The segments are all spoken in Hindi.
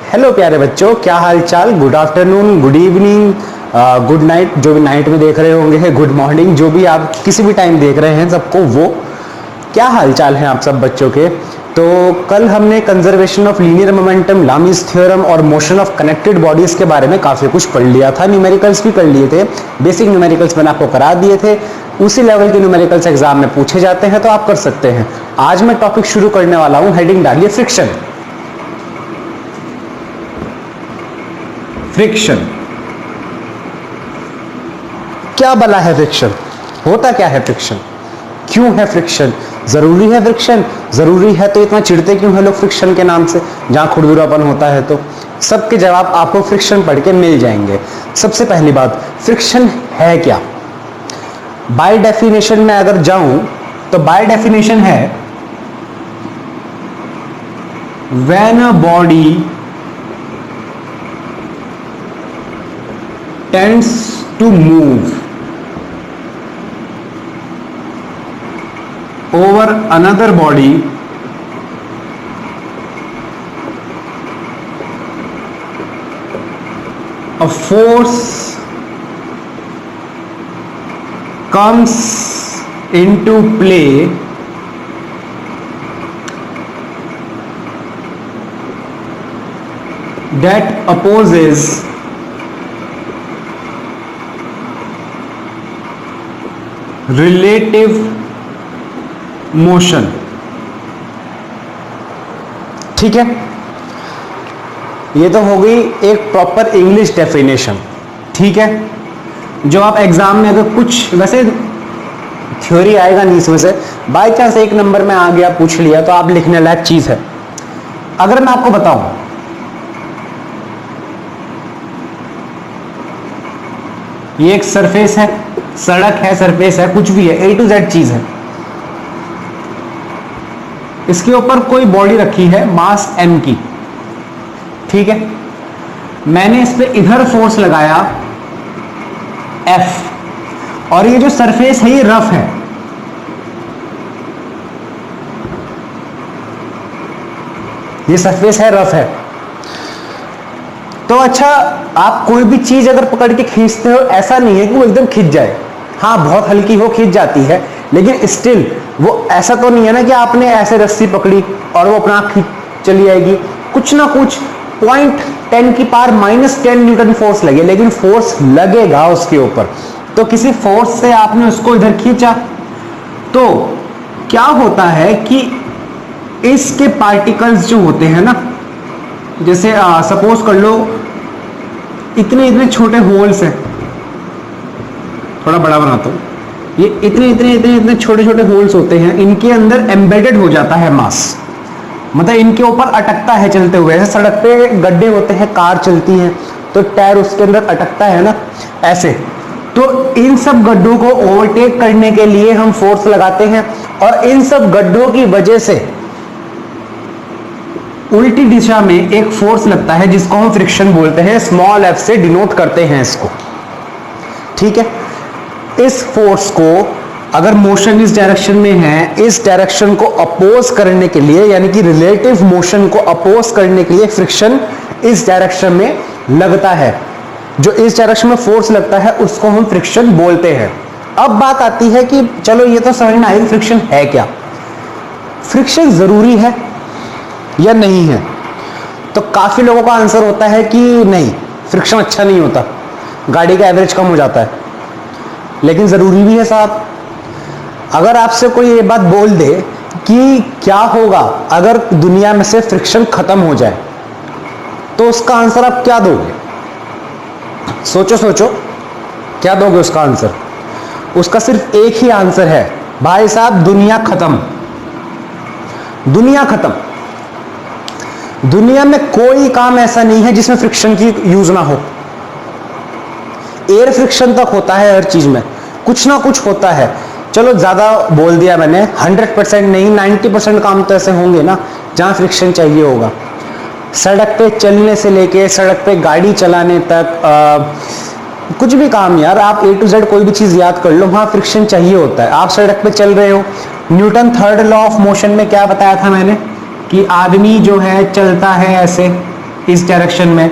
हेलो प्यारे बच्चों, क्या हाल चाल। Good afternoon, good evening, good night, जो भी नाइट में देख रहे होंगे, गुड मॉर्निंग, जो भी आप किसी भी टाइम देख रहे हैं सबको वो क्या हाल चाल है आप सब बच्चों के। तो कल हमने conservation of linear momentum, Lami's theorem और मोशन ऑफ कनेक्टेड बॉडीज के बारे में काफी कुछ पढ़ लिया था। न्यूमेरिकल्स भी कर लिए थे, बेसिक न्यूमेरिकल्स मैंने आपको करा दिए थे। उसी लेवल के न्यूमेरिकल्स एग्जाम में पूछे जाते हैं तो आप कर सकते हैं। आज मैं टॉपिक शुरू करने वाला हूं, हेडिंग डालिए फ्रिक्शन। फ्रिक्शन क्या भला है? फ्रिक्शन होता क्या है? फ्रिक्शन क्यों है? फ्रिक्शन जरूरी है? फ्रिक्शन जरूरी है तो इतना चिढ़ते क्यों है लोग फ्रिक्शन के नाम से, जहां खुरदुरापन होता है? तो सबके जवाब आपको फ्रिक्शन पढ़ के मिल जाएंगे। सबसे पहली बात, फ्रिक्शन है क्या? बाय डेफिनेशन में अगर जाऊं तो बाय डेफिनेशन है when a body tends to move over another body a force comes into play that opposes relative motion. ठीक है, ये तो हो गई एक प्रॉपर इंग्लिश डेफिनेशन। ठीक है, जो आप एग्जाम में अगर कुछ वैसे थ्योरी आएगा नहीं इसमें से, बाय चांस एक नंबर में आ गया, पूछ लिया तो आप लिखने लायक चीज है। अगर मैं आपको बताऊं ये एक सरफेस है, सड़क है, सरफेस है, कुछ भी है, A to Z चीज है, इसके ऊपर कोई बॉडी रखी है मास m की। ठीक है, मैंने इस पे इधर फोर्स लगाया F और ये जो सरफेस है ये रफ है। ये सरफेस है, रफ है। तो अच्छा, आप कोई भी चीज अगर पकड़ के खींचते हो, ऐसा नहीं है कि वो एकदम खींच जाए। हाँ, बहुत हल्की हो खींच जाती है, लेकिन स्टिल वो ऐसा तो नहीं है ना कि आपने ऐसे रस्सी पकड़ी और वो अपना आप खींच चली आएगी। कुछ ना कुछ 0.10 की पावर -10 न्यूटन फोर्स लगे, लेकिन फोर्स लगेगा उसके ऊपर। तो किसी फोर्स से आपने उसको इधर खींचा तो क्या होता है कि इसके पार्टिकल्स जो होते हैं ना, जैसे सपोज कर लो इतने इतने छोटे होल्स हैं, थोड़ा बड़ा बनाता हूं, ये इतने इतने इतने इतने छोटे छोटे होल्स होते हैं, इनके अंदर एम्बेडेड हो जाता है मास, मतलब इनके ऊपर अटकता है चलते हुए। ऐसे सड़क पे गड्ढे होते हैं, कार चलती है तो टायर उसके अंदर अटकता है ना, ऐसे। तो इन सब गड्ढों को ओवरटेक करने के लिए हम फोर्स लगाते हैं और इन सब गड्ढों की वजह से उल्टी दिशा में एक फोर्स लगता है जिसको हम फ्रिक्शन बोलते हैं, स्मॉल f से डिनोट करते हैं इसको। ठीक है, इस फोर्स को अगर मोशन इस डायरेक्शन में है, इस डायरेक्शन को अपोज करने के लिए, यानी कि रिलेटिव मोशन को अपोज करने के लिए फ्रिक्शन इस डायरेक्शन में लगता है। जो इस डायरेक्शन में फोर्स लगता है उसको हम फ्रिक्शन बोलते हैं। अब बात आती है कि चलो ये तो समझ में आई, फ्रिक्शन है क्या? फ्रिक्शन जरूरी है या नहीं है? तो काफी लोगों का आंसर होता है कि नहीं, फ्रिक्शन अच्छा नहीं होता, गाड़ी का एवरेज कम हो जाता है। लेकिन जरूरी भी है साहब। अगर आपसे कोई ये बात बोल दे कि क्या होगा अगर दुनिया में से फ्रिक्शन खत्म हो जाए, तो उसका आंसर आप क्या दोगे? सोचो सोचो, क्या दोगे उसका आंसर? उसका सिर्फ एक ही आंसर है, भाई साहब, दुनिया खत्म। दुनिया खत्म। दुनिया में कोई काम ऐसा नहीं है जिसमें फ्रिक्शन की यूज ना हो। एयर फ्रिक्शन तक होता है, हर चीज में कुछ ना कुछ होता है। चलो ज्यादा बोल दिया मैंने, 100% नहीं, 90% काम तो ऐसे होंगे ना जहां फ्रिक्शन चाहिए होगा। सड़क पे चलने से लेके सड़क पे गाड़ी चलाने तक, कुछ भी काम यार, आप A to Z कोई भी चीज याद कर लो, वहां फ्रिक्शन चाहिए होता है। आप सड़क पे चल रहे हो, Newton third law of motion में क्या बताया था मैंने कि आदमी जो है चलता है ऐसे, इस डायरेक्शन में,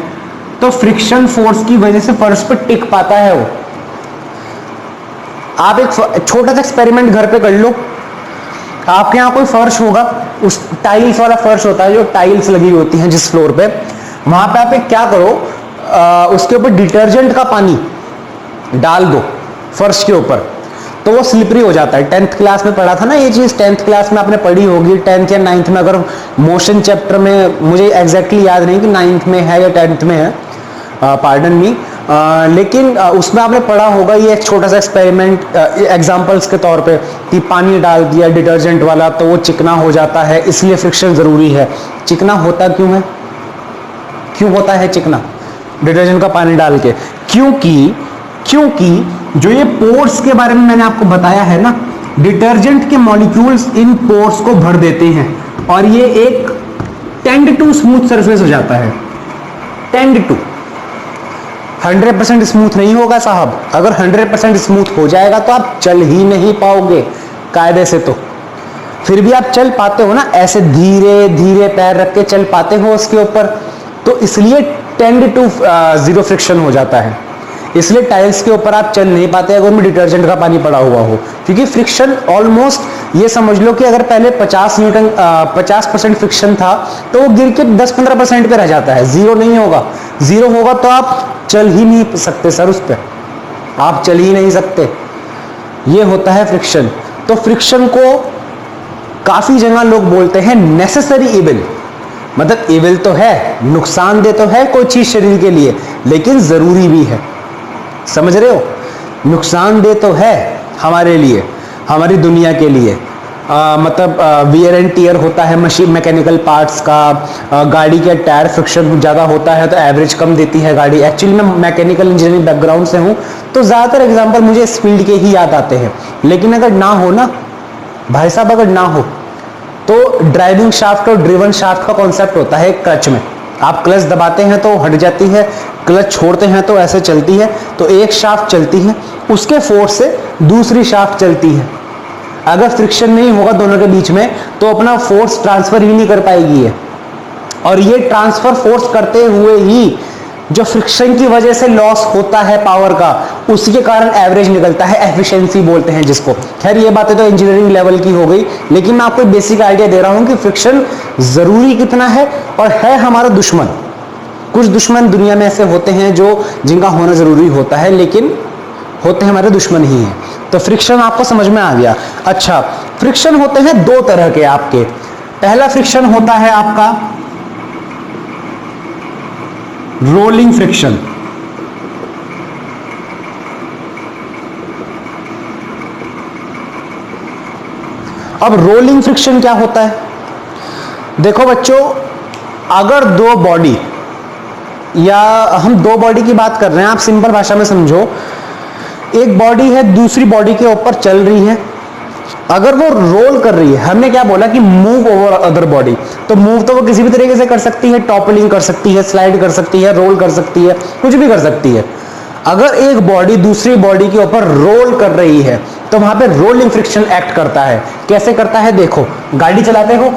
तो फ्रिक्शन फोर्स की वजह से फर्श पर टिक पाता है वो। आप एक छोटा सा एक्सपेरिमेंट घर पे कर लो। आपके यहाँ कोई फर्श होगा, उस टाइल्स वाला फर्श होता है जो टाइल्स लगी होती हैं जिस फ्लोर पे, वहां पे आप एक क्या करो, उसके ऊपर डिटर्जेंट का पानी डाल दो फर्श के ऊपर, तो वो स्लिपरी हो जाता है। 10th क्लास में पढ़ा था ना ये चीज, 10th क्लास में आपने पढ़ी होगी, 10th या 9th में, अगर मोशन चैप्टर में, मुझे एग्जैक्टली याद नहीं कि 9th में है या 10th में है, पार्डन मी, लेकिन उसमें आपने पढ़ा होगा ये एक छोटा सा एक्सपेरिमेंट एग्जांपल्स के तौर पे, कि पानी डाल दिया डिटर्जेंट वाला तो वो चिकना हो जाता है, इसलिए फ्रिक्शन जरूरी है। चिकना होता क्यों है, क्यों होता है चिकना डिटर्जेंट का पानी डाल के? क्योंकि जो ये पोर्स के बारे में मैंने आपको बताया है ना, डिटर्जेंट के मॉलिक्यूल्स इन पोर्स को भर देते हैं और ये एक टेंड टू स्मूथ सरफेस हो जाता है। टेंड टू 100% स्मूथ नहीं होगा साहब। अगर 100% स्मूथ हो जाएगा तो आप चल ही नहीं पाओगे कायदे से, तो फिर भी आप चल पाते हो ना, ऐसे धीरे धीरे पैर रख के चल पाते हो उसके ऊपर, तो इसलिए टेंड टू जीरो फ्रिक्शन हो जाता है। इसलिए टाइल्स के ऊपर आप चल नहीं पाते अगर उनमें डिटर्जेंट का पानी पड़ा हुआ हो, क्योंकि फ्रिक्शन ऑलमोस्ट, ये समझ लो कि अगर पहले 50% फ्रिक्शन था तो वो गिर के 10-15% पे रह जाता है, जीरो नहीं होगा। जीरो होगा तो आप चल ही नहीं सकते सर, उस पर आप चल ही नहीं सकते। ये होता है फ्रिक्शन। तो फ्रिक्शन को काफी जगह लोग बोलते हैं नेसेसरी इविल, मतलब इविल तो है, नुकसानदेह तो है कोई चीज शरीर के लिए, लेकिन जरूरी भी है। समझ रहे हो? नुकसानदेह तो है हमारे लिए, हमारी दुनिया के लिए, मतलब वियर एंड टीयर होता है मशीन मैकेनिकल पार्ट्स का, गाड़ी के टायर फ्रिक्शन ज़्यादा होता है तो एवरेज कम देती है गाड़ी। एक्चुअली मैं मैकेनिकल इंजीनियरिंग बैकग्राउंड से हूँ तो ज़्यादातर एग्जांपल मुझे इस फील्ड के ही याद आते हैं, लेकिन अगर ना हो ना भाई साहब, अगर ना हो तो ड्राइविंग शाफ्ट और ड्रिवन शाफ्ट का कॉन्सेप्ट होता है क्लच में। आप क्लच दबाते हैं तो हट जाती है, क्लच छोड़ते हैं तो ऐसे चलती है, तो एक शाफ्ट चलती है, उसके फोर्स से दूसरी शाफ्ट चलती है। अगर फ्रिक्शन नहीं होगा दोनों के बीच में तो अपना फोर्स ट्रांसफर ही नहीं कर पाएगी है, और ये ट्रांसफर फोर्स करते हुए ही जो फ्रिक्शन की वजह से लॉस होता है पावर का, उसी के कारण एवरेज निकलता है, एफिशिएंसी बोलते हैं जिसको। खैर ये बातें तो इंजीनियरिंग लेवल की हो गई, लेकिन मैं आपको बेसिक आइडिया दे रहा हूं कि फ्रिक्शन जरूरी कितना है और है हमारा दुश्मन। कुछ दुश्मन दुनिया में ऐसे होते हैं जो जिनका होना जरूरी होता है, लेकिन होते हैं हमारे दुश्मन ही हैं। तो फ्रिक्शन आपको समझ में आ गया। अच्छा, फ्रिक्शन होते हैं दो तरह के आपके। पहला फ्रिक्शन होता है आपका रोलिंग फ्रिक्शन। अब रोलिंग फ्रिक्शन क्या होता है? देखो बच्चों, अगर दो बॉडी, या हम दो बॉडी की बात कर रहे हैं, आप सिंपल भाषा में समझो, एक बॉडी है दूसरी बॉडी के ऊपर चल रही है, अगर वो रोल कर रही है, हमने क्या बोला कि मूव ओवर अदर बॉडी, तो मूव तो वो किसी भी तरीके से कर सकती है, टॉपलिंग कर सकती है, स्लाइड कर सकती है, रोल कर सकती है, कुछ भी कर सकती है। अगर एक बॉडी दूसरी बॉडी के ऊपर रोल कर रही है तो वहां पे रोलिंग फ्रिक्शन एक्ट करता है। कैसे करता है? देखो, गाड़ी चलाते हो,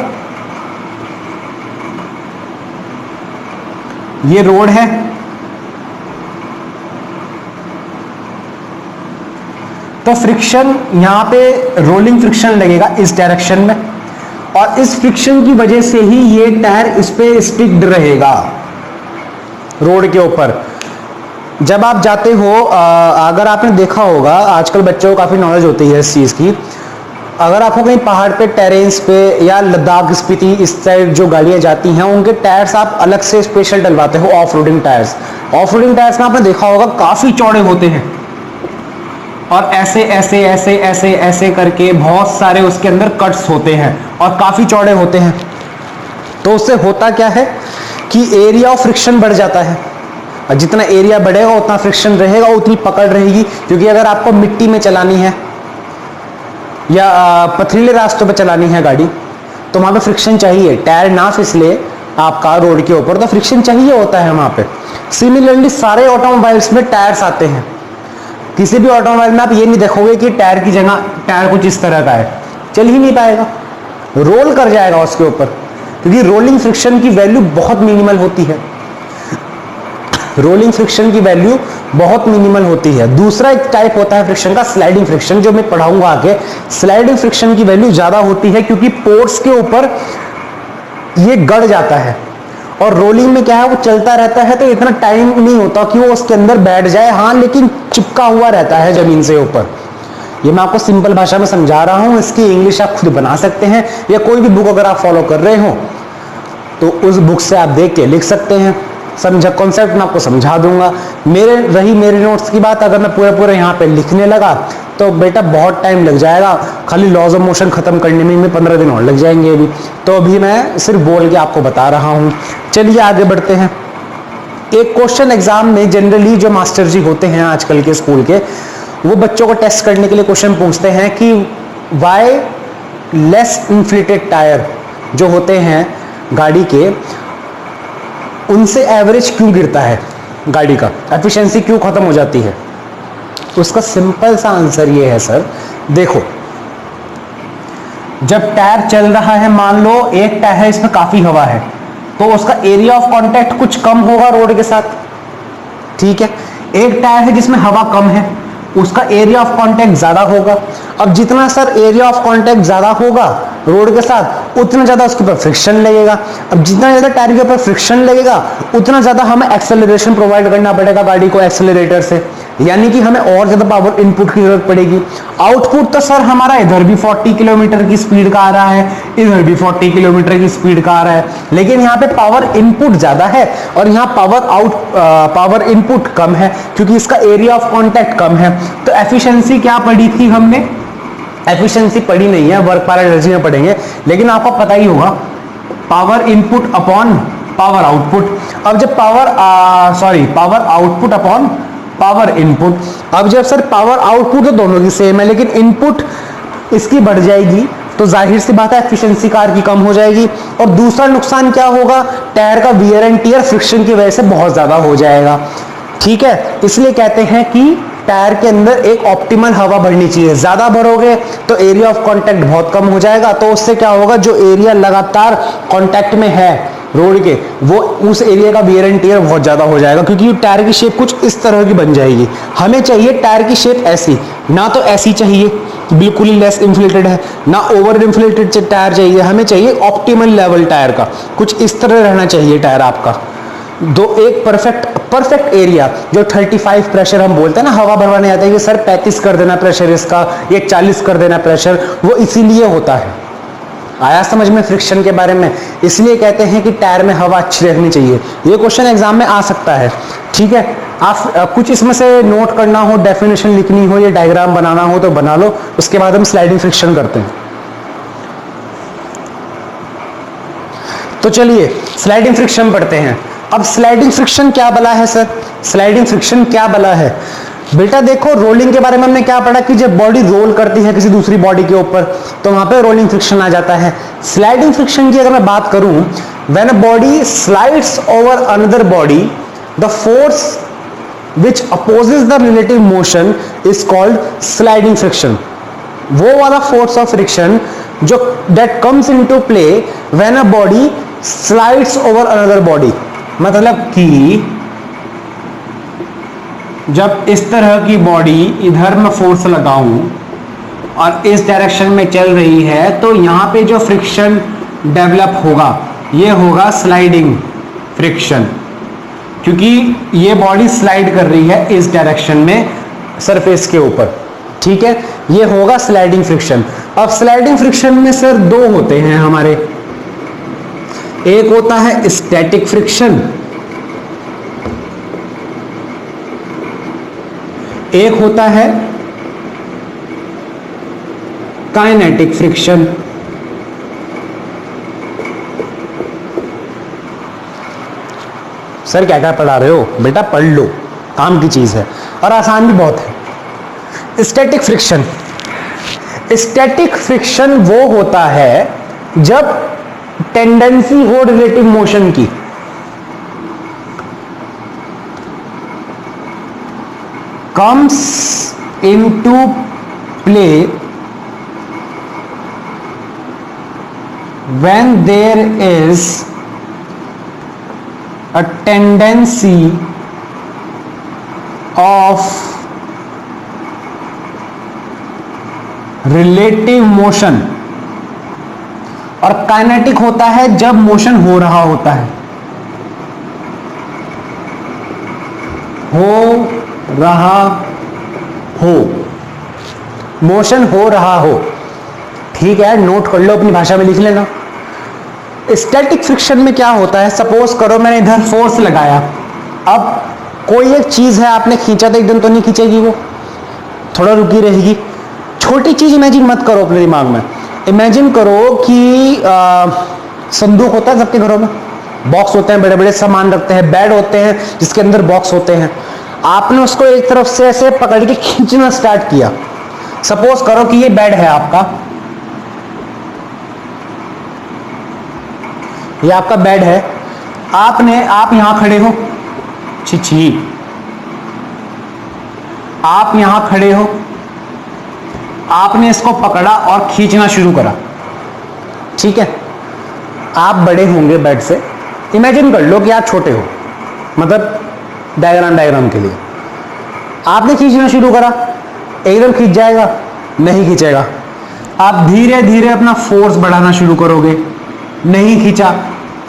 ये रोड है, तो फ्रिक्शन यहां पे रोलिंग फ्रिक्शन लगेगा इस डायरेक्शन में, और इस फ्रिक्शन की वजह से ही ये टायर इस पे स्टिक्ड रहेगा रोड के ऊपर। जब आप जाते हो, अगर आपने देखा होगा, आजकल बच्चों को काफी नॉलेज होती है इस चीज की, अगर आपको कहीं पहाड़ पे, टेरेस पे या लद्दाख स्पीति इस साइड जो गाड़ियां जाती हैं, उनके टायर्स आप अलग से स्पेशल डलवाते हो, off roading tyres. Off roading tyres में आपने देखा होगा काफी चौड़े होते हैं, और ऐसे ऐसे ऐसे ऐसे ऐसे करके बहुत सारे उसके अंदर कट्स होते हैं और काफी चौड़े होते हैं। तो उससे होता क्या है कि एरिया ऑफ फ्रिक्शन बढ़ जाता है, और जितना एरिया बढ़ेगा उतना फ्रिक्शन रहेगा, उतनी पकड़ रहेगी। क्योंकि अगर आपको मिट्टी में चलानी है या पथरीले रास्तों पर चलानी है गाड़ी, तो वहां पे फ्रिक्शन चाहिए, टायर ना फिसले आपका रोड के ऊपर, तो फ्रिक्शन चाहिए होता है वहां पे। सिमिलरली सारे ऑटोमोबाइल्स में टायर्स आते हैं, किसी भी ऑटोमोबाइल में आप ये नहीं देखोगे कि टायर की जगह टायर कुछ इस तरह का है, चल ही नहीं पाएगा, रोल कर जाएगा उसके ऊपर, क्योंकि रोलिंग फ्रिक्शन की वैल्यू बहुत मिनिमल होती है। रोलिंग फ्रिक्शन की वैल्यू बहुत मिनिमल होती है। दूसरा एक टाइप होता है फ्रिक्शन का, स्लाइडिंग फ्रिक्शन, जो मैं पढ़ाऊंगा आगे। स्लाइडिंग फ्रिक्शन की वैल्यू ज्यादा होती है क्योंकि पोर्स के ऊपर ये गड़ जाता है, और रोलिंग में क्या है, वो चलता रहता है तो इतना टाइम नहीं होता कि वो उसके अंदर बैठ जाए, हाँ लेकिन चिपका हुआ रहता है जमीन से ऊपर। ये मैं आपको सिंपल भाषा में समझा रहा हूं, इसकी इंग्लिश आप खुद बना सकते हैं, या कोई भी बुक अगर आप फॉलो कर रहे हो तो उस बुक से आप देख के लिख सकते हैं। समझा कॉन्सेप्ट मैं आपको समझा दूंगा। मेरे नोट्स की बात, अगर मैं पूरे यहाँ पे लिखने लगा तो बेटा बहुत टाइम लग जाएगा, खाली लॉज ऑफ मोशन खत्म करने में 15 दिन और लग जाएंगे अभी, तो अभी मैं सिर्फ बोल के आपको बता रहा हूँ। चलिए आगे बढ़ते हैं। एक क्वेश्चन एग्जाम में जनरली जो मास्टर जी होते हैं आजकल के स्कूल के, वो बच्चों को टेस्ट करने के लिए क्वेश्चन पूछते हैं कि वाई लेस इन्फ्लेटेड टायर जो होते हैं गाड़ी के, उनसे एवरेज क्यों गिरता है, गाड़ी का एफिशिएंसी क्यों खत्म हो जाती है। तो उसका सिंपल सा आंसर ये है सर, देखो जब टायर चल रहा है, मान लो एक टायर है इसमें काफी हवा है, तो उसका एरिया ऑफ कांटेक्ट कुछ कम होगा रोड के साथ, ठीक है। एक टायर है जिसमें हवा कम है, उसका एरिया ऑफ कांटेक्ट ज्यादा होगा। अब जितना सर एरिया ऑफ कांटेक्ट ज्यादा होगा रोड के साथ, उतना ज्यादा उसके ऊपर फ्रिक्शन लगेगा। अब जितना ज्यादा टायर के ऊपर फ्रिक्शन लगेगा, उतना ज्यादा हमें एक्सेलरेशन प्रोवाइड करना पड़ेगा गाड़ी को एक्सेलरेटर से, यानी कि हमें और ज्यादा पावर इनपुट की जरूरत पड़ेगी। आउटपुट तो सर हमारा इधर भी 40 किलोमीटर की स्पीड का आ रहा है, इधर भी 40 किलोमीटर की स्पीड का आ रहा है, लेकिन यहाँ पे पावर इनपुट ज्यादा है और यहाँ पावर इनपुट कम है, क्योंकि इसका एरिया ऑफ कांटेक्ट कम है। तो एफिशिएंसी क्या पढ़ी थी हमने, एफिशिएंसी पढ़ी नहीं है, वर्क पर एनर्जी में पढ़ेंगे, लेकिन आपको पता ही होगा power input upon power output. अब जब power output upon power input, अब जब सर पावर आउटपुट तो दोनों की सेम है, लेकिन इनपुट इसकी बढ़ जाएगी, तो जाहिर सी बात है एफिशिएंसी कार की कम हो जाएगी। और दूसरा नुकसान क्या होगा, टायर का वियर एंड टियर फ्रिक्शन की वजह से बहुत ज्यादा हो जाएगा, ठीक है। इसलिए कहते हैं कि टायर के अंदर एक ऑप्टिमल हवा भरनी चाहिए, ज्यादा भरोगे तो एरिया ऑफ कांटेक्ट बहुत कम हो जाएगा, तो उससे क्या होगा, जो एरिया लगातार कांटेक्ट में है रोड के, वो उस एरिया का वियर एंड टियर बहुत ज्यादा हो जाएगा, क्योंकि टायर की शेप कुछ इस तरह की बन जाएगी। हमें चाहिए टायर की शेप ऐसी, ना तो ऐसी चाहिए बिल्कुल ही लेस इन्फ्लेटेड है, ना ओवर इन्फ्लेटेड टायर चाहिए, हमें चाहिए ऑप्टिमल लेवल टायर का, कुछ इस तरह रहना चाहिए टायर आपका। एक परफेक्ट एरिया, जो 35 प्रेशर हम बोलते हैं ना, हवा भरवाने आता है कि सर 35 कर देना प्रेशर इसका, ये 40 कर देना प्रेशर, वो इसीलिए होता है। आया समझ में फ्रिक्शन के बारे में, इसलिए कहते हैं कि टायर में हवा अच्छी रहनी चाहिए। ये क्वेश्चन एग्जाम में आ सकता है, ठीक है। आप कुछ इसमें से नोट करना हो, डेफिनेशन लिखनी हो या डायग्राम बनाना हो तो बना लो, उसके बाद हम स्लाइडिंग फ्रिक्शन करते हैं। तो चलिए स्लाइडिंग फ्रिक्शन पढ़ते हैं। अब स्लाइडिंग फ्रिक्शन क्या बला है सर, स्लाइडिंग फ्रिक्शन क्या बला है बेटा। देखो रोलिंग के बारे में हमने क्या पढ़ा कि जब बॉडी रोल करती है किसी दूसरी बॉडी के ऊपर, तो वहां पे रोलिंग फ्रिक्शन आ जाता है। स्लाइडिंग फ्रिक्शन की अगर मैं बात करूं, when a body slides over another body, the force which opposes the relative motion is called sliding friction। वो वाला फोर्स ऑफ फ्रिक्शन जो that comes into play when a body slides over another body, मतलब कि जब इस तरह की बॉडी इधर मैं फोर्स लगाऊं और इस डायरेक्शन में चल रही है, तो यहां पे जो फ्रिक्शन डेवलप होगा ये होगा स्लाइडिंग फ्रिक्शन, क्योंकि ये बॉडी स्लाइड कर रही है इस डायरेक्शन में सरफेस के ऊपर, ठीक है। ये होगा स्लाइडिंग फ्रिक्शन। अब स्लाइडिंग फ्रिक्शन में सर दो होते हैं हमारे, एक होता है स्टैटिक फ्रिक्शन, एक होता है काइनेटिक फ्रिक्शन। सर क्या क्या पढ़ा रहे हो बेटा, पढ़ लो, काम की चीज है और आसान भी बहुत है। स्टैटिक फ्रिक्शन, स्टैटिक फ्रिक्शन वो होता है जब टेंडेंसी हो रिलेटिव मोशन की, comes into play when there is a tendency of relative motion, और काइनेटिक होता है जब मोशन हो रहा होता है, हो रहा हो, मोशन हो रहा हो। ठीक है, नोट कर लो, अपनी भाषा में लिख लेना। स्टैटिक फ्रिक्शन में क्या होता है, सपोज करो मैंने इधर फोर्स लगाया, अब कोई एक चीज है आपने खींचा तो एकदम तो नहीं खींचेगी, वो थोड़ा रुकी रहेगी। छोटी चीज इमेजिन मत करो अपने दिमाग में, इमेजिन करो कि संदूक होता है सबके घरों में, बॉक्स होते हैं, बड़े बड़े सामान रखते हैं, बेड होते हैं जिसके अंदर बॉक्स होते हैं। आपने उसको एक तरफ से ऐसे पकड़ के खींचना स्टार्ट किया। सपोज करो कि ये बेड है आपका, ये आपका बेड है, आप यहां खड़े हो, छी आप यहां खड़े हो, आपने इसको पकड़ा और खींचना शुरू करा। ठीक है, आप बड़े होंगे बेड से, इमेजिन कर लो कि आप छोटे हो, मतलब डायग्राम के लिए आपने खींचना शुरू करा, एकदम खींच जाएगा? नहीं खींचेगा। आप धीरे धीरे अपना फोर्स बढ़ाना शुरू करोगे, नहीं खींचा,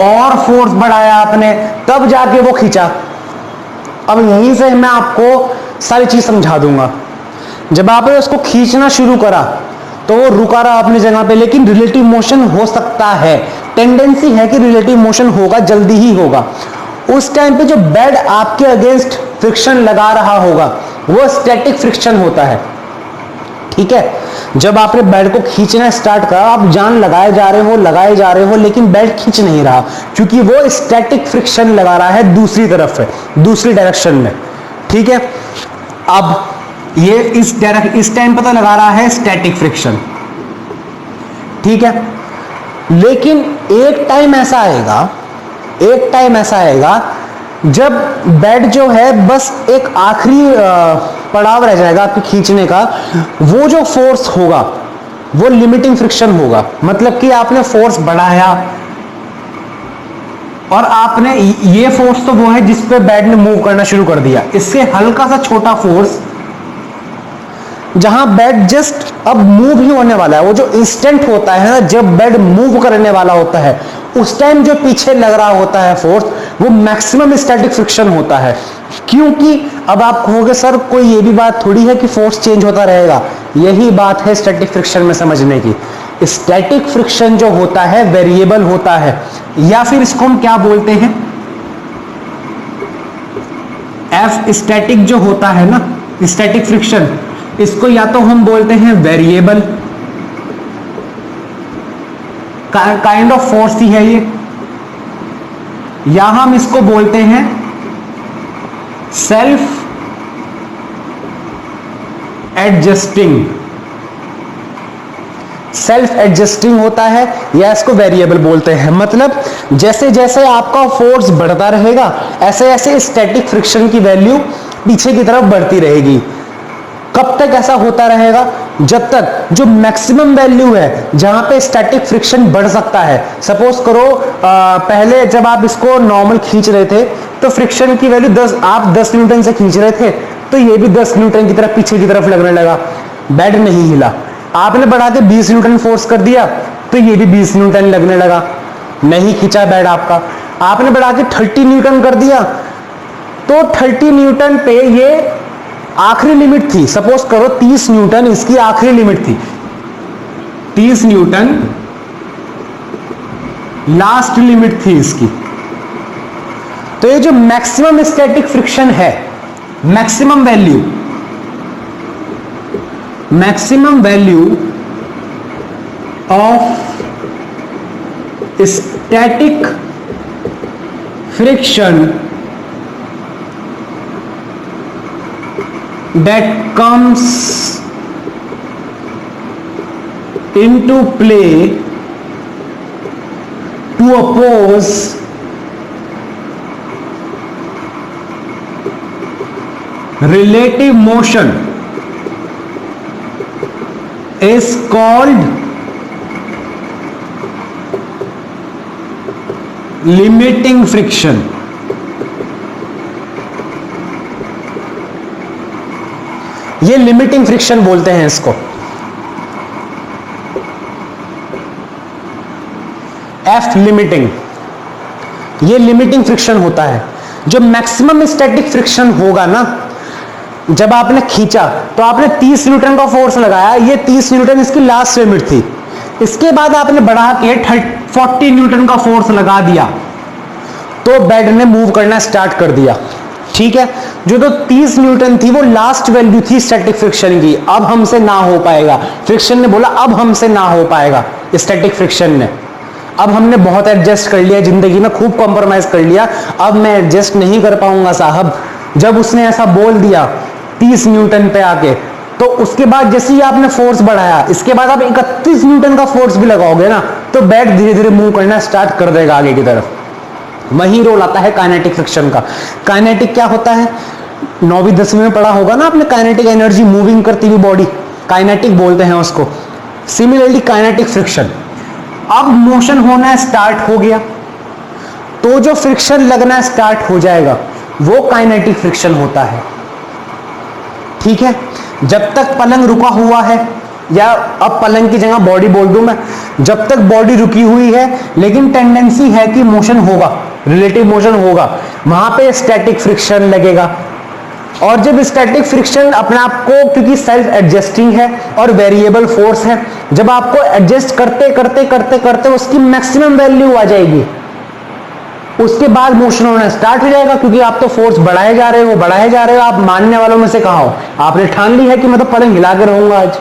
और फोर्स बढ़ाया आपने, तब जाके वो खींचा। अब यहीं से मैं आपको सारी चीज समझा दूंगा। जब आपने उसको खींचना शुरू करा तो वो रुका रहा अपनी जगह पे, लेकिन रिलेटिव मोशन हो सकता है, टेंडेंसी है कि रिलेटिव मोशन होगा, जल्दी ही होगा। उस टाइम पे जो बेड आपके अगेंस्ट फ्रिक्शन लगा रहा होगा वो स्टैटिक फ्रिक्शन होता है। ठीक है, जब आपने बेड को खींचना स्टार्ट करा, आप जान लगाए जा रहे हो, लेकिन बेड खींच नहीं रहा, क्योंकि वो स्टैटिक फ्रिक्शन लगा रहा है दूसरी तरफ है, दूसरी डायरेक्शन में। ठीक है, अब ये इस टाइम पता लगा रहा है स्टैटिक फ्रिक्शन। ठीक है, लेकिन एक टाइम ऐसा आएगा जब बेड जो है बस एक आखिरी पड़ाव रह जाएगा आपके खींचने का, वो जो फोर्स होगा वो लिमिटिंग फ्रिक्शन होगा। मतलब कि आपने फोर्स बढ़ाया और आपने ये फोर्स तो वो है जिस पे बेड ने मूव करना शुरू कर दिया, इससे हल्का सा छोटा फोर्स जहां बेड जस्ट अब मूव ही होने वाला है, वो जो इंस्टेंट होता है ना जब बेड मूव करने वाला होता है, उस टाइम जो पीछे लग रहा होता है फोर्स, वो मैक्सिमम स्टैटिक फ्रिक्शन होता है। क्योंकि अब आप कहोगे सर कोई ये भी बात थोड़ी है कि फोर्स चेंज होता रहेगा, यही बात है स्टैटिक फ्रिक्शन में समझने की। स्टैटिक फ्रिक्शन जो होता है वेरिएबल होता है, या फिर इसको हम क्या बोलते हैं, एफ स्टैटिक जो होता है ना, स्टैटिक फ्रिक्शन, इसको या तो हम बोलते हैं वेरिएबल काइंड ऑफ फोर्स ही है ये, या हम इसको बोलते हैं सेल्फ एडजस्टिंग होता है, या इसको वेरिएबल बोलते हैं। मतलब जैसे जैसे आपका फोर्स बढ़ता रहेगा, ऐसे ऐसे स्टैटिक फ्रिक्शन की वैल्यू पीछे की तरफ बढ़ती रहेगी। कब तक ऐसा होता रहेगा? जब तक जो मैक्सिमम वैल्यू है जहां पे स्टैटिक फ्रिक्शन बढ़ सकता है। सपोज करो पहले जब आप इसको नॉर्मल खींच रहे थे तो फ्रिक्शन की वैल्यू 10, आप 10 न्यूटन से खींच रहे थे तो ये भी 10 न्यूटन की तरफ पीछे की तरफ लगने लगा, बेड नहीं हिला। आपने बढ़ा के 20 न्यूटन फोर्स कर दिया तो ये भी 20 न्यूटन लगने लगा, नहीं खींचा बेड आपका। आपने बढ़ा के 30 न्यूटन कर दिया तो 30 न्यूटन पे ये आखिरी लिमिट थी। सपोज करो 30 न्यूटन इसकी आखिरी लिमिट थी, 30 न्यूटन लास्ट लिमिट थी इसकी। तो ये जो मैक्सिमम स्टैटिक फ्रिक्शन है, maximum value of static friction that comes into play to oppose relative motion is called limiting friction। ये लिमिटिंग फ्रिक्शन बोलते हैं इसको। एफ लिमिटिंग, ये लिमिटिंग फ्रिक्शन होता है। जो मैक्सिमम स्टैटिक फ्रिक्शन होगा ना, जब आपने खींचा तो आपने 30 न्यूटन का फोर्स लगाया, ये 30 न्यूटन इसकी लास्ट लिमिट थी। इसके बाद आपने बढ़ा के 40 न्यूटन का फोर्स लगा दिया तो बेड ने मूव करना स्टार्ट कर दिया। ठीक है, जो तो 30 न्यूटन थी वो लास्ट वैल्यू थी स्टैटिक फ्रिक्शन की, अब हमसे ना हो पाएगा। फ्रिक्शन ने बोला अब हमसे ना हो पाएगा, स्टैटिक फ्रिक्शन ने। अब हमने बहुत एडजस्ट कर लिया जिंदगी में, खूब कॉम्प्रोमाइज कर लिया, अब मैं एडजस्ट नहीं कर पाऊंगा साहब। जब उसने ऐसा बोल दिया 30 न्यूटन पे आके, तो उसके बाद जैसे ही आपने फोर्स बढ़ाया, इसके बाद आप 31 न्यूटन का फोर्स भी लगाओगे ना, तो बेड धीरे धीरे मूव करना स्टार्ट कर देगा आगे की तरफ। वही रोल आता है काइनेटिक फ्रिक्शन का। काइनेटिक क्या होता है, 9वीं 10वीं में पढ़ा होगा ना आपने, काइनेटिक एनर्जी मूविंग करती हुई बॉडी, काइनेटिक बोलते हैं उसको। सिमिलरली काइनेटिक फ्रिक्शन, अब मोशन होना स्टार्ट हो गया तो जो फ्रिक्शन लगना स्टार्ट हो जाएगा वो काइनेटिक फ्रिक्शन होता है। ठीक है, जब तक पलंग रुका हुआ है, या अब पलंग की जगह बॉडी बोल दूं मैं, जब तक बॉडी रुकी हुई है लेकिन टेंडेंसी है कि मोशन होगा, रिलेटिव मोशन होगा, वहां पे स्टैटिक फ्रिक्शन लगेगा। और जब स्टैटिक फ्रिक्शन अपने आप को, क्योंकि सेल्फ एडजस्टिंग है और वेरिएबल फोर्स है, जब आपको एडजस्ट करते करते करते करते उसकी मैक्सिमम वैल्यू आ जाएगी, उसके बाद मोशन होना स्टार्ट हो जाएगा। क्योंकि आप तो फोर्स बढ़ाए जा रहे हो, बढ़ाए जा रहे हो। आप मानने वालों में से कहा हो, आपने ठान ली है कि मैं तो पलंग हिला के रहूंगा आज।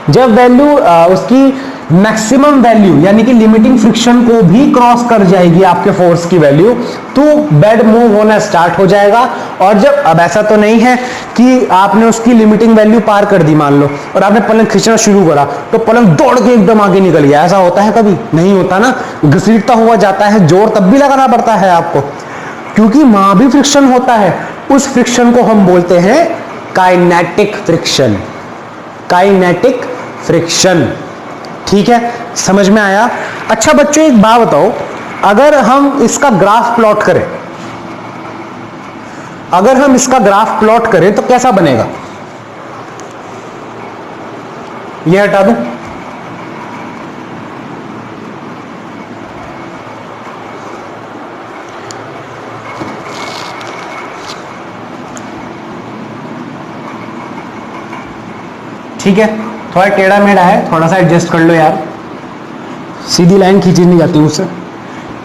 जब वैल्यू उसकी मैक्सिमम वैल्यू यानी कि लिमिटिंग फ्रिक्शन को भी क्रॉस कर जाएगी आपके फोर्स की वैल्यू, तो बेड मूव होना स्टार्ट हो जाएगा। और जब, अब ऐसा तो नहीं है कि आपने उसकी लिमिटिंग वैल्यू पार कर दी मान लो, और आपने पलंग खींचना शुरू करा तो पलंग दौड़ के एकदम आगे निकल गया, ऐसा होता है कभी? नहीं होता ना, घसीटता हुआ जाता है, जोर तब भी लगाना पड़ता है आपको, क्योंकि वहां भी फ्रिक्शन होता है। उस फ्रिक्शन को हम बोलते हैं काइनेटिक फ्रिक्शन। काइनेटिक फ्रिक्शन, ठीक है, समझ में आया? अच्छा बच्चों एक बात बताओ, अगर हम इसका ग्राफ प्लॉट करें, अगर हम इसका ग्राफ प्लॉट करें तो कैसा बनेगा? यह हटा दूं, ठीक है, थोड़ा टेढ़ा मेढ़ा है, थोड़ा सा एडजस्ट कर लो यार, सीधी लाइन खींची नहीं जाती मुझसे।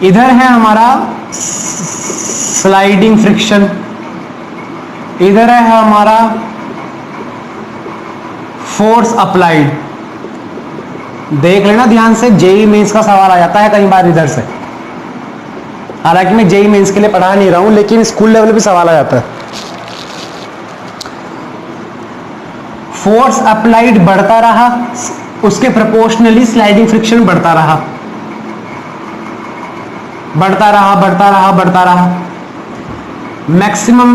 इधर है हमारा स्लाइडिंग फ्रिक्शन, इधर है हमारा फोर्स अप्लाइड। देख लेना ध्यान से, जेई मेंस का सवाल आ जाता है कई बार इधर से। हालांकि मैं जेई मेंस के लिए पढ़ा नहीं रहा हूं, लेकिन स्कूल लेवल पे सवाल आ जाता है। फोर्स अप्लाइड बढ़ता रहा, उसके प्रोपोर्शनली स्लाइडिंग फ्रिक्शन बढ़ता रहा, बढ़ता रहा, बढ़ता रहा, बढ़ता रहा। मैक्सिमम,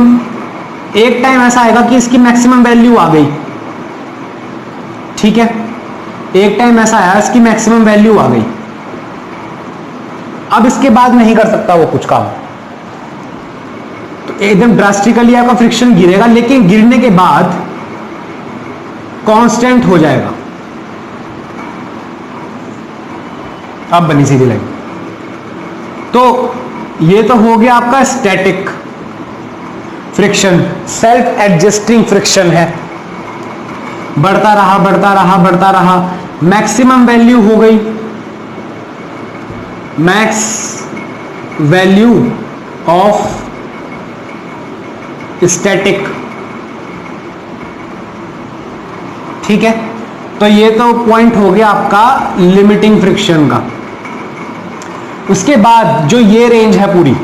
एक टाइम ऐसा आएगा कि इसकी मैक्सिमम वैल्यू आ गई, ठीक है, एक टाइम ऐसा आया इसकी मैक्सिमम वैल्यू आ गई, अब इसके बाद नहीं कर सकता वो कुछ काम, तो एकदम ड्रास्टिकली आपका फ्रिक्शन गिरेगा, लेकिन गिरने के बाद कांस्टेंट हो जाएगा। अब बनी सीधी लाइन। तो ये तो हो गया आपका static friction, self adjusting friction है, बढ़ता रहा, बढ़ता रहा, बढ़ता रहा, मैक्सिमम वैल्यू हो गई, मैक्स वैल्यू ऑफ स्टैटिक, ठीक है। तो ये तो पॉइंट हो गया आपका लिमिटिंग फ्रिक्शन का। उसके बाद जो ये रेंज है पूरी,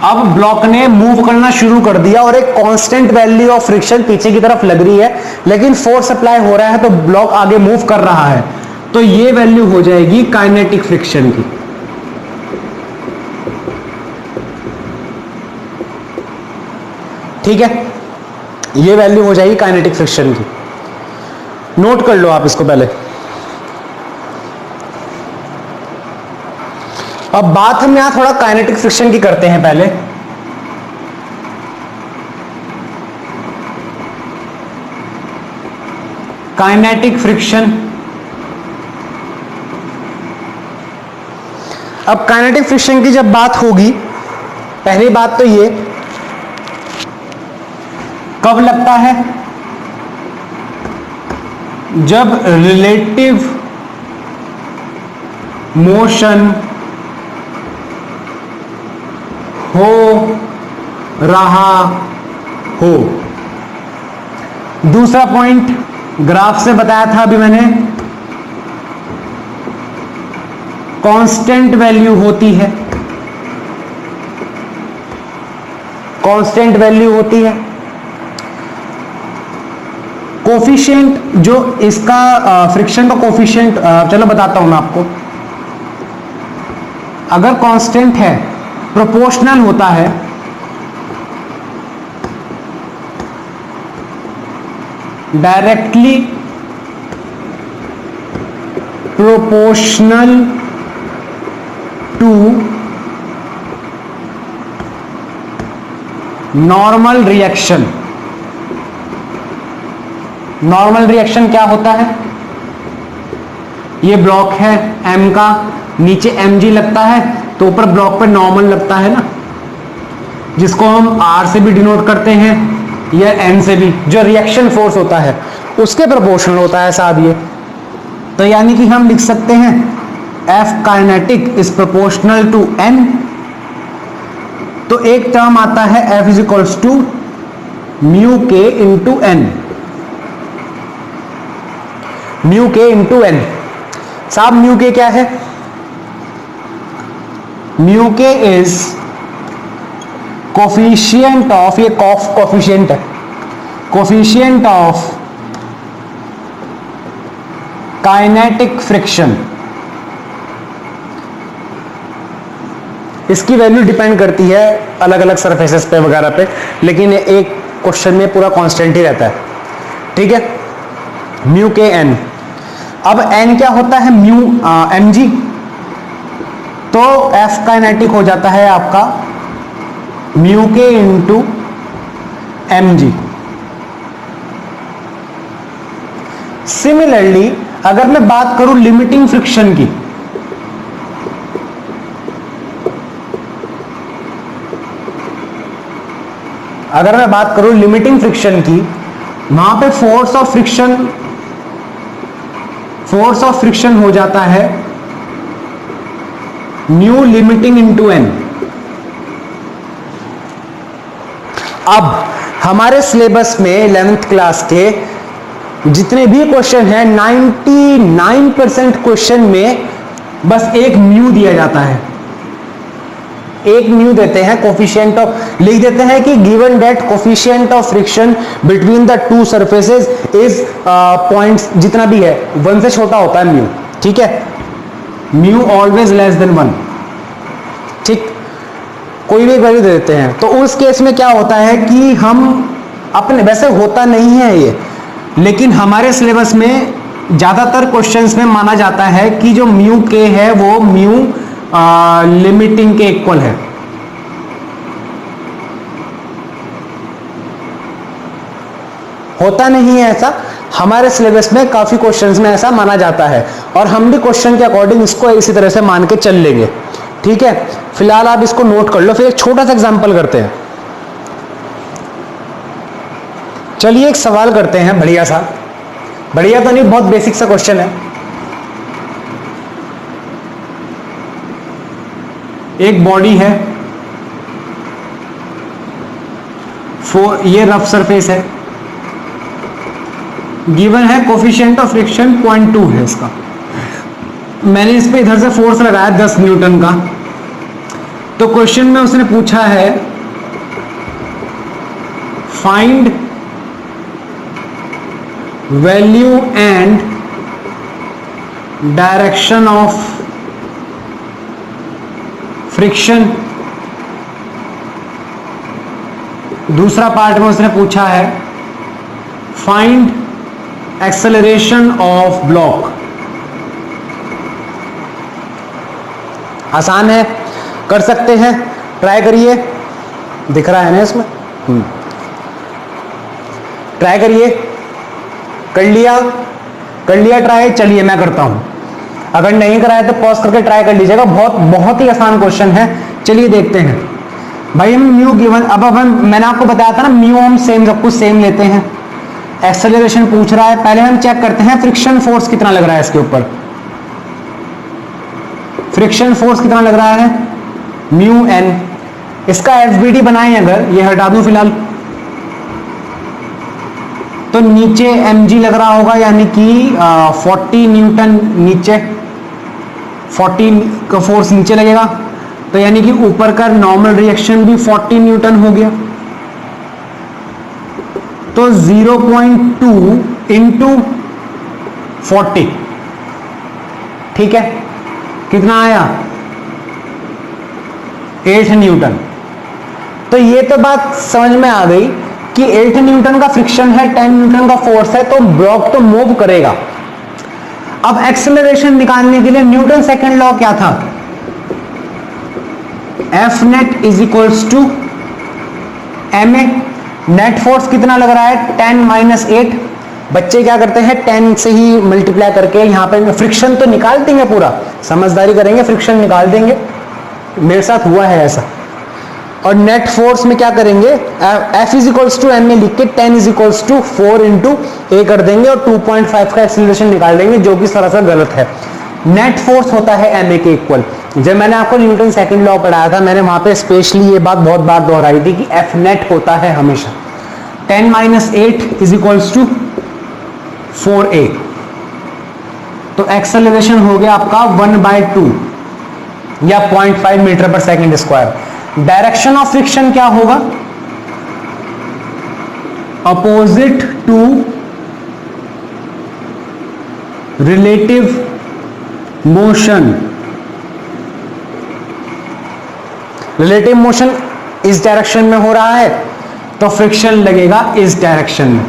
अब ब्लॉक ने मूव करना शुरू कर दिया और एक कांस्टेंट वैल्यू ऑफ फ्रिक्शन पीछे की तरफ लग रही है, लेकिन फोर्स अप्लाई हो रहा है तो ब्लॉक आगे मूव कर रहा है, तो ये वैल्यू हो जाएगी काइनेटिक फ्रिक्शन की। ठीक है, ये वैल्यू हो जाएगी काइनेटिक फ्रिक्शन की। नोट कर लो आप इसको पहले। अब बात हम यहां थोड़ा काइनेटिक फ्रिक्शन की करते हैं पहले। Kinetic friction. अब काइनेटिक फ्रिक्शन की जब बात होगी, पहली बात तो ये कब लगता है, जब रिलेटिव मोशन हो रहा हो। दूसरा पॉइंट ग्राफ से बताया था अभी मैंने, कांस्टेंट वैल्यू होती है, कांस्टेंट वैल्यू होती है। कोफिशिएंट जो इसका फ्रिक्शन का कोफिशिएंट, चलो बताता हूं मैं आपको। अगर कांस्टेंट है, प्रोपोर्शनल होता है, directly proportional to normal reaction. Normal reaction क्या होता है, ये ब्लॉक है m का, नीचे mg लगता है, तो ऊपर ब्लॉक पे नॉर्मल लगता है ना, जिसको हम r से भी डिनोट करते हैं या n से भी, जो रिएक्शन फोर्स होता है उसके प्रोपोर्शनल होता है साहब ये। तो यानी कि हम लिख सकते हैं F kinetic is proportional to n। तो एक टर्म आता है F is equals to mu k into n, mu k into n। साहब म्यू के क्या है, mu k is coefficient of, ये कोफिशिएंट है, कोफिशिएंट ऑफ काइनेटिक फ्रिक्शन। इसकी वैल्यू डिपेंड करती है अलग अलग सरफेसेस पे वगैरह पे, लेकिन एक क्वेश्चन में पूरा कांस्टेंट ही रहता है, ठीक है, म्यू के एन। अब एन क्या होता है, म्यू एम जी, तो एफ काइनेटिक हो जाता है आपका mu k into M G. Similarly अगर मैं बात करूं लिमिटिंग फ्रिक्शन की, अगर मैं बात करूं लिमिटिंग फ्रिक्शन की, वहां पे फोर्स ऑफ फ्रिक्शन हो जाता है न्यू लिमिटिंग इंटू एन। अब हमारे सिलेबस में 11th क्लास के जितने भी क्वेश्चन हैं, 99% क्वेश्चन में बस एक म्यू दिया जाता है, एक म्यू देते हैं, कोफिशिएंट ऑफ, लिख देते हैं कि given that coefficient of friction between the two surfaces is points, जितना भी है 1 से छोटा होता है म्यू, ठीक है, म्यू ऑलवेज लेस देन 1, ठीक, कोई भी वैल्यू दे देते हैं। तो उस केस में क्या होता है कि हम अपने, वैसे होता नहीं है ये, लेकिन हमारे सिलेबस में ज्यादातर क्वेश्चंस में माना जाता है कि जो म्यू के है वो म्यू लिमिटिंग के इक्वल है। होता नहीं है ऐसा, हमारे सिलेबस में काफी क्वेश्चंस में ऐसा माना जाता है, और हम भी क्वेश्चन के अकॉर्डिंग इसको इसी तरह से मान के चल लेंगे, ठीक है। फिलहाल आप इसको नोट कर लो, फिर एक छोटा सा एग्जांपल करते हैं। चलिए एक सवाल करते हैं, बढ़िया सा, बढ़िया तो नहीं, बहुत बेसिक सा क्वेश्चन है। एक बॉडी है, ये रफ सरफेस है, गिवन है कोफिशिएंट ऑफ फ्रिक्शन 0.2 है इसका, मैंने इस पे इधर से फोर्स लगाया 10 न्यूटन का। तो क्वेश्चन में उसने पूछा है find value and direction of friction. दूसरा पार्ट में उसने पूछा है फाइंड एक्सेलरेशन ऑफ ब्लॉक। आसान है, कर सकते हैं, ट्राई करिए, दिख रहा है ना इसमें, ट्राई करिए, कर लिया। कर लिया ट्राई? चलिए मैं करता हूं, अगर नहीं कराया तो पॉज करके ट्राई कर लीजिएगा, बहुत ही आसान क्वेश्चन है। चलिए देखते हैं भाई, हम म्यू गिवन, अब मैंने आपको बताया था ना म्यू हम सेम सब कुछ सेम लेते हैं। एक्सेलरेशन पूछ रहा है, पहले हम चेक करते हैं फ्रिक्शन फोर्स कितना लग रहा है इसके ऊपर। फ्रिक्शन फोर्स कितना लग रहा है? Mu N. इसका एफबीडी बनाएं, अगर ये हटा दूं फिलहाल, तो नीचे mg लग रहा होगा, यानी कि 40 न्यूटन नीचे, 40 का फोर्स नीचे लगेगा, तो यानी कि ऊपर का नॉर्मल रिएक्शन भी 40 न्यूटन हो गया। तो 0.2 इंटू 40, ठीक है, कितना आया? 8 न्यूटन। तो ये तो बात समझ में आ गई कि 8 न्यूटन का फ्रिक्शन है, 10 न्यूटन का फोर्स है, तो ब्लॉक तो मूव करेगा। अब एक्सेलरेशन निकालने के लिए न्यूटन सेकंड लॉ क्या था? F net is equals to m a. Net force कितना लग रहा है? 10 माइनस 8। बच्चे क्या करते हैं, 10 से ही मल्टीप्लाई करके यहां पे फ्रिक्शन तो निकाल देंगे, पूरा समझदारी करेंगे, फ्रिक्शन निकाल देंगे, मेरे साथ हुआ है ऐसा। और नेट फोर्स में क्या करेंगे, F is equals to m a लिख के 10 is equals to 4 into a कर देंगे और 2.5 का एक्सीलरेशन निकाल देंगे, जो कि सरासर गलत है। नेट फोर्स होता है एम ए के इक्वल। जब मैंने आपको न्यूटन सेकंड लॉ पढ़ाया था, मैंने वहां पे स्पेशली ये बात बहुत बार दोहराई थी कि एफ नेट होता है हमेशा 10 minus 8 is equals to 4a। तो एक्सेलरेशन हो गया आपका 1/2 या 0.5 मीटर पर second square. Direction of friction क्या होगा? Opposite to relative motion. Relative motion इस डायरेक्शन में हो रहा है तो फ्रिक्शन लगेगा इस डायरेक्शन में।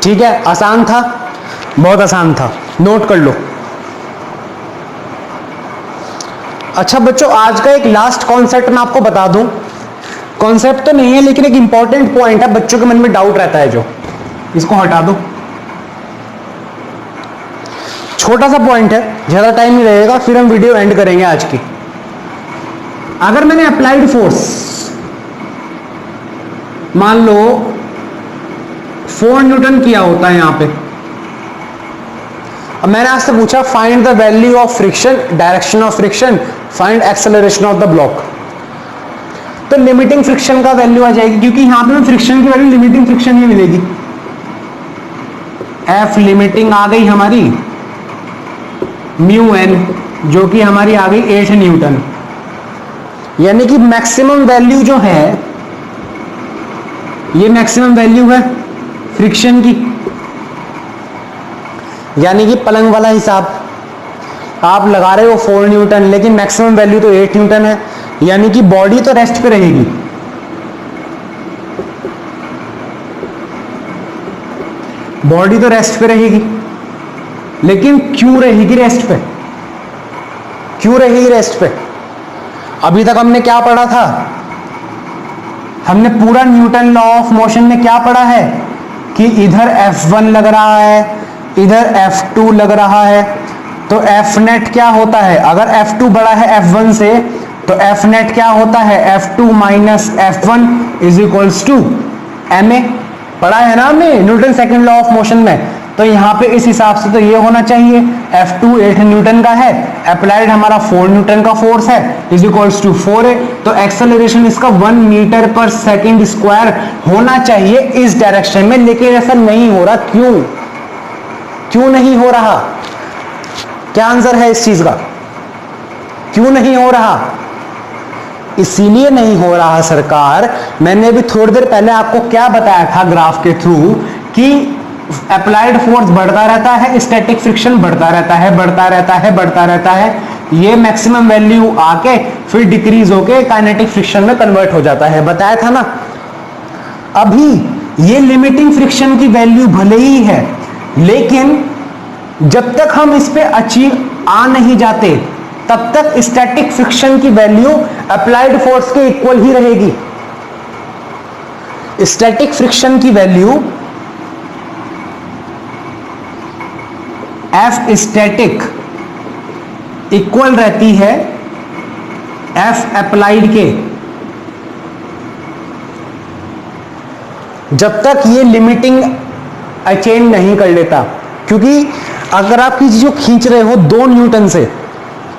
ठीक है, आसान था, बहुत आसान था, नोट कर लो। अच्छा बच्चों, आज का एक लास्ट कॉन्सेप्ट मैं आपको बता दूं। कॉन्सेप्ट तो नहीं है लेकिन एक इंपॉर्टेंट पॉइंट है, बच्चों के मन में डाउट रहता है जो, इसको हटा दो। छोटा सा पॉइंट है, ज्यादा टाइम नहीं रहेगा, फिर हम वीडियो एंड करेंगे आज की। अगर मैंने अप्लाइड फोर्स मान लो 4 न्यूटन किया होता है यहां पे, अब मैंने आपसे पूछा find the value of friction, direction of friction, find acceleration of the block, तो लिमिटिंग फ्रिक्शन का वैल्यू आ जाएगी, क्योंकि यहां पे फ्रिक्शन की वैल्यू लिमिटिंग फ्रिक्शन ही मिलेगी। एफ लिमिटिंग आ गई हमारी म्यू एन, जो कि हमारी आ गई 8 न्यूटन, यानी कि मैक्सिमम वैल्यू जो है, ये मैक्सिमम वैल्यू है फ्रिक्शन की, यानी कि पलंग वाला हिसाब, आप लगा रहे हो 4 न्यूटन लेकिन मैक्सिमम वैल्यू तो 8 न्यूटन है, यानी कि बॉडी तो रेस्ट पे रहेगी। बॉडी तो रेस्ट पे रहेगी, लेकिन क्यों रहेगी रेस्ट पे? क्यों रहेगी रेस्ट पे? अभी तक हमने क्या पढ़ा था? हमने पूरा न्यूटन लॉ ऑफ मोशन में क्या पढ़ा है कि इधर F1 लग रहा है, इधर F2 लग रहा है, तो F नेट क्या होता है? अगर F2 बड़ा है F1 से तो F नेट क्या होता है? F2 minus F1 is equals to ma। पढ़ा है ना हमने Newton second law of motion में। तो यहाँ पे इस हिसाब से तो ये होना चाहिए, F2 8 न्यूटन का है, अप्लाइड हमारा 4 न्यूटन का फोर्स है, इज इक्वल्स टू 4a, तो एक्सेलरेशन इसका 1 मीटर पर सेकेंड स्क्वायर होना चाहिए इस डायरेक्शन में, लेकिन ऐसा नहीं हो रहा। क्यों? क्यों नहीं हो रहा? क्या आंसर है इस चीज का? क्यों नहीं हो रहा? इसीलिए नहीं हो रहा सरकार, मैंने भी थोड़ी देर पहले आपको क्या बताया था ग्राफ के थ्रू कि अप्लाइड फोर्स बढ़ता रहता है, स्टैटिक फ्रिक्शन बढ़ता रहता है, बढ़ता रहता है, बढ़ता रहता है, ये मैक्सिमम वैल्यू आके फिर डिक्रीज होके काइनेटिक फ्रिक्शन में कन्वर्ट हो जाता है, बताया था ना। अभी ये लिमिटिंग फ्रिक्शन की वैल्यू भले ही है, लेकिन जब तक हम इस पे अचीव आ नहीं जाते तब तक स्टैटिक फ्रिक्शन की वैल्यू अप्लाइड फोर्स के इक्वल ही रहेगी। स्टैटिक फ्रिक्शन की वैल्यू एफ स्टैटिक इक्वल रहती है एफ अप्लाइड के, जब तक ये लिमिटिंग अचेंज नहीं कर लेता। क्योंकि अगर आप किसी चीज को खींच रहे हो 2 न्यूटन से,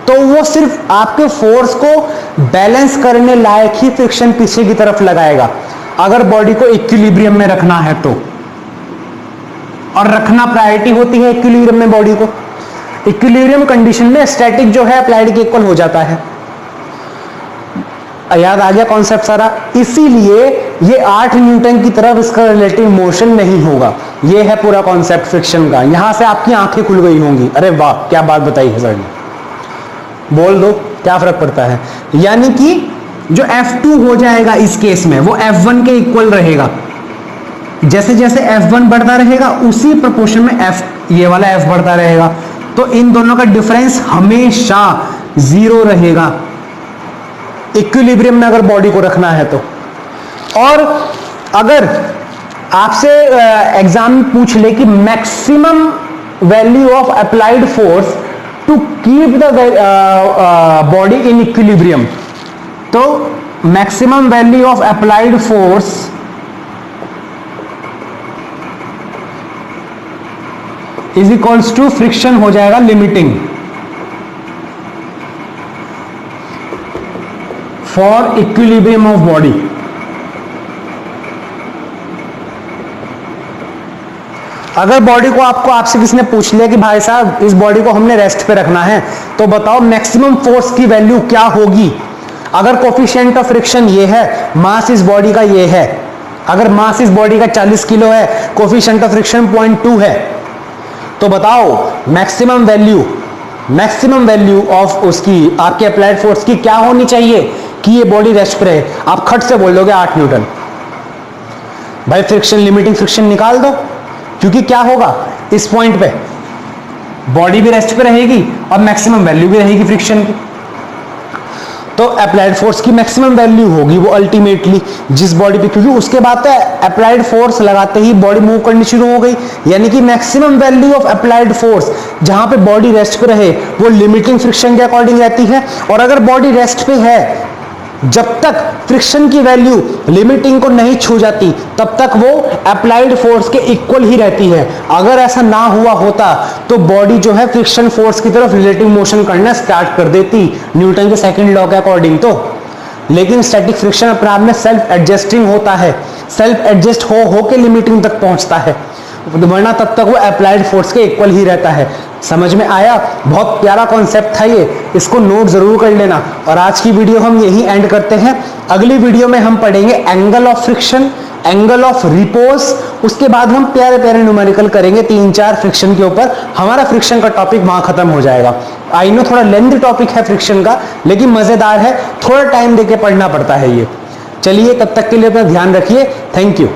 तो वो सिर्फ आपके फोर्स को बैलेंस करने लायक ही फ्रिक्शन पीछे की तरफ लगाएगा, अगर बॉडी को इक्विलिब्रियम में रखना है तो। और रखना प्रायोरिटी होती है इक्विलिब्रियम में बॉडी को। इक्विलिब्रियम कंडीशन में स्टैटिक जो है अप्लाइड के इक्वल हो जाता है। याद आ गया कॉन्सेप्ट सारा। इसीलिए ये 8 न्यूटन की तरफ इसका रिलेटिव मोशन नहीं होगा। ये है पूरा कॉन्सेप्ट फ्रिक्शन का। यहां से आपकी आंखें खुल गई होंगी, अरे वाह क्या बात बताई है सर ने, बोल दो क्या फर्क पड़ता है। यानी कि जो F2 हो जाएगा इस केस में वो F1 के इक्वल रहेगा। जैसे जैसे F1 बढ़ता रहेगा उसी प्रोपोर्शन में ये वाला F बढ़ता रहेगा। तो इन दोनों का डिफरेंस हमेशा 0 रहेगा इक्विलिब्रियम में अगर बॉडी को रखना है तो। और अगर आपसे एग्जाम में पूछ ले कि maximum value of applied force to keep the body in equilibrium, तो maximum value of applied force is equals to friction हो जाएगा limiting for equilibrium of body. अगर बॉडी को आपसे किसी ने पूछ लिया कि भाई साहब इस बॉडी को हमने रेस्ट पे रखना है, तो बताओ मैक्सिमम फोर्स की वैल्यू क्या होगी। अगर कोफिशिएंट ऑफ फ्रिक्शन ये है, मास इस बॉडी का ये है, अगर मास इस बॉडी का 40 किलो है, कोफिशिएंट ऑफ फ्रिक्शन 0.2 है, तो बताओ मैक्सिमम वैल्यू ऑफ उसकी आपके अप्लाइड फोर्स की क्या होनी चाहिए कि ये बॉडी रेस्ट पे रहे। आप खट से बोल दोगे 8 न्यूटन। भाई फ्रिक्शन, लिमिटिंग फ्रिक्शन निकाल दो, क्योंकि क्या होगा इस पॉइंट पे बॉडी भी रेस्ट पे रहेगी और मैक्सिमम वैल्यू भी रहेगी फ्रिक्शन की। तो अप्लाइड फोर्स की मैक्सिमम वैल्यू होगी वो अल्टीमेटली जिस बॉडी पे, क्योंकि उसके बाद तो अप्लाइड फोर्स लगाते ही बॉडी मूव करनी शुरू हो गई। यानी कि maximum value of applied force जहां पे बॉडी रेस्ट पे रहे वो लिमिटिंग फ्रिक्शन के अकॉर्डिंग रहती है। और अगर बॉडी रेस्ट पे है, जब तक फ्रिक्शन की वैल्यू लिमिटिंग को नहीं छू जाती तब तक वो अप्लाइड फोर्स के इक्वल ही रहती है। अगर ऐसा ना हुआ होता तो बॉडी जो है फ्रिक्शन फोर्स की तरफ रिलेटिव मोशन करना स्टार्ट कर देती न्यूटन के सेकंड लॉ के अकॉर्डिंग तो। लेकिन स्टैटिक फ्रिक्शन अपने आप में सेल्फ एडजस्टिंग होता है, सेल्फ एडजस्ट हो के लिमिटिंग तक पहुंचता है, वरना तब तक वो अप्लाइड फोर्स के इक्वल ही रहता है। समझ में आया? बहुत प्यारा कॉन्सेप्ट था ये, इसको नोट जरूर कर लेना। और आज की वीडियो हम यही एंड करते हैं। अगली वीडियो में हम पढ़ेंगे angle of friction, angle of repose, उसके बाद हम प्यारे प्यारे न्यूमेरिकल करेंगे 3-4 फ्रिक्शन के ऊपर। हमारा फ्रिक्शन का टॉपिक वहां खत्म हो जाएगा। आई नो थोड़ा लेंथी टॉपिक है फ्रिक्शन का, लेकिन मजेदार है, थोड़ा टाइम देके पढ़ना पड़ता है ये। चलिए तब तक के लिए अपना ध्यान रखिए। Thank you.